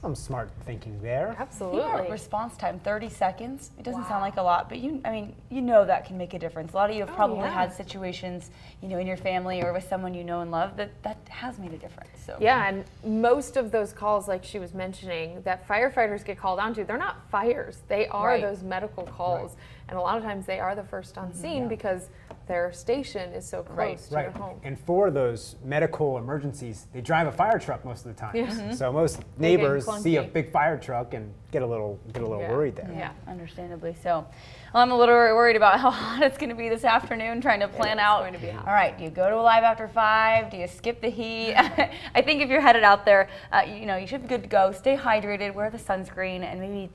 Some smart thinking there. Absolutely. Response time, 30 seconds. It doesn't sound like a lot, but you know that can make a difference. A lot of you have probably had situations, in your family or with someone you know and love that has made a difference. So yeah, and most of those calls, like she was mentioning, that firefighters get called onto, they're not fires. They are those medical calls. And a lot of times they are the first on scene because their station is so close to their home. And for those medical emergencies, they drive a fire truck most of the time. So most neighbors see a big fire truck and get a little worried there. Yeah, understandably so. Well, I'm a little worried about how hot it's going to be this afternoon, trying to plan out. Going to be hot. All right, do you go to Alive after 5? Do you skip the heat? I think if you're headed out there, you should be good to go. Stay hydrated, wear the sunscreen, and maybe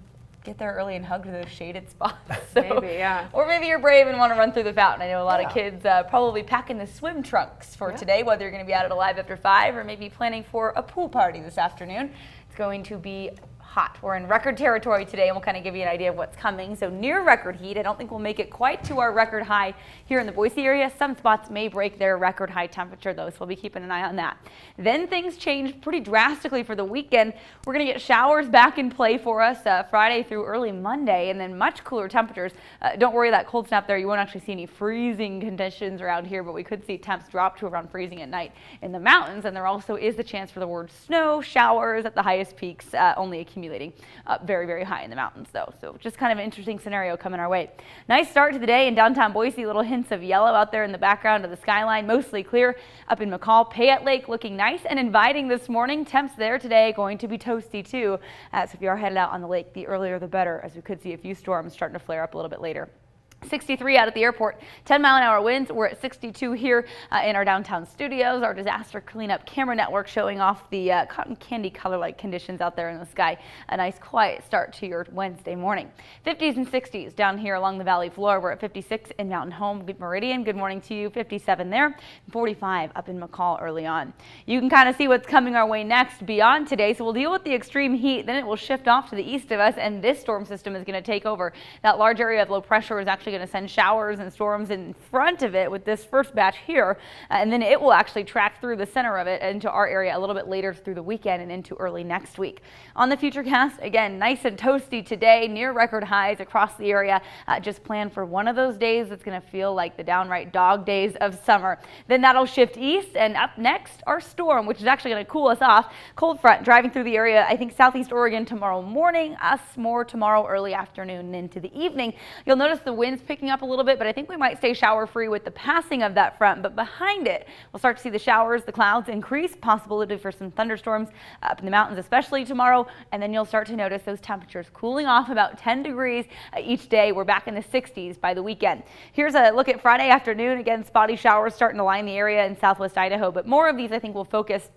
get there early and hug to those shaded spots. Maybe, yeah. Or maybe you're brave and want to run through the fountain. I know a lot of kids probably packing the swim trunks for today, whether you're going to be out at Alive after 5 or maybe planning for a pool party this afternoon. It's going to be hot. We're in record territory today, and we'll kind of give you an idea of what's coming. So near record heat. I don't think we'll make it quite to our record high here in the Boise area. Some spots may break their record high temperature though, so we'll be keeping an eye on that. Then things change pretty drastically for the weekend. We're going to get showers back in play for us Friday through early Monday, and then much cooler temperatures. Don't worry, that cold snap there, you won't actually see any freezing conditions around here, but we could see temps drop to around freezing at night in the mountains, and there also is the chance for the word snow showers at the highest peaks, only accumulating very, very high in the mountains though. So just kind of an interesting scenario coming our way. Nice start to the day in downtown Boise. Little hints of yellow out there in the background of the skyline. Mostly clear up in McCall. Payette Lake looking nice and inviting this morning. Temps there today going to be toasty too. So if you are headed out on the lake, the earlier the better, as we could see a few storms starting to flare up a little bit later. 63 out at the airport, 10-mile-an-hour winds. We're at 62 here in our downtown studios. Our disaster cleanup camera network showing off the cotton candy color-like conditions out there in the sky. A nice quiet start to your Wednesday morning. 50s and 60s down here along the valley floor. We're at 56 in Mountain Home. Good Meridian. Good morning to you. 57 there. 45 up in McCall early on. You can kind of see what's coming our way next beyond today. So we'll deal with the extreme heat. Then it will shift off to the east of us, and this storm system is going to take over. That large area of low pressure is actually going to send showers and storms in front of it with this first batch here, and then it will actually track through the center of it into our area a little bit later through the weekend and into early next week. On the Futurecast, again, nice and toasty today, near record highs across the area. Just plan for one of those days that's going to feel like the downright dog days of summer. Then that'll shift east, and up next, our storm, which is actually going to cool us off. Cold front driving through the area, I think southeast Oregon tomorrow morning, us more tomorrow early afternoon and into the evening. You'll notice the winds picking up a little bit, but I think we might stay shower free with the passing of that front. But behind it, we'll start to see the showers, the clouds increase, possibility for some thunderstorms up in the mountains, especially tomorrow. And then you'll start to notice those temperatures cooling off about 10 degrees each day. We're back in the 60s by the weekend. Here's a look at Friday afternoon. Again, spotty showers starting to line the area in southwest Idaho, but more of these I think will focus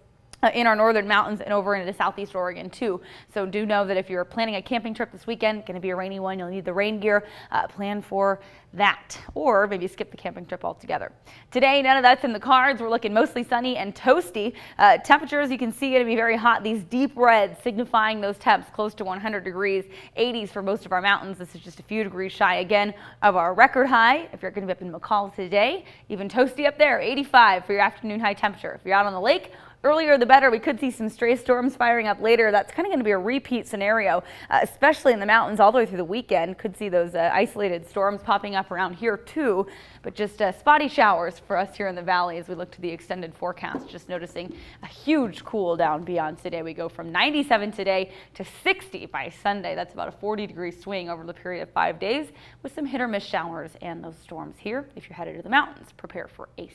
in our northern mountains and over into southeast Oregon too. So do know that if you're planning a camping trip this weekend, going to be a rainy one, you'll need the rain gear. Plan for that, or maybe skip the camping trip altogether. Today, none of that's in the cards. We're looking mostly sunny and toasty. Temperatures, you can see, going to be very hot. These deep reds signifying those temps close to 100 degrees, 80s for most of our mountains. This is just a few degrees shy again of our record high. If you're going to be up in McCall today, even toasty up there, 85 for your afternoon high temperature. If you're out on the lake, earlier the better. We could see some stray storms firing up later. That's kind of going to be a repeat scenario, especially in the mountains all the way through the weekend. Could see those isolated storms popping up around here too, but just spotty showers for us here in the valley as we look to the extended forecast. Just noticing a huge cool down beyond today. We go from 97 today to 60 by Sunday. That's about a 40-degree swing over the period of 5 days with some hit or miss showers and those storms here. If you're headed to the mountains, prepare for a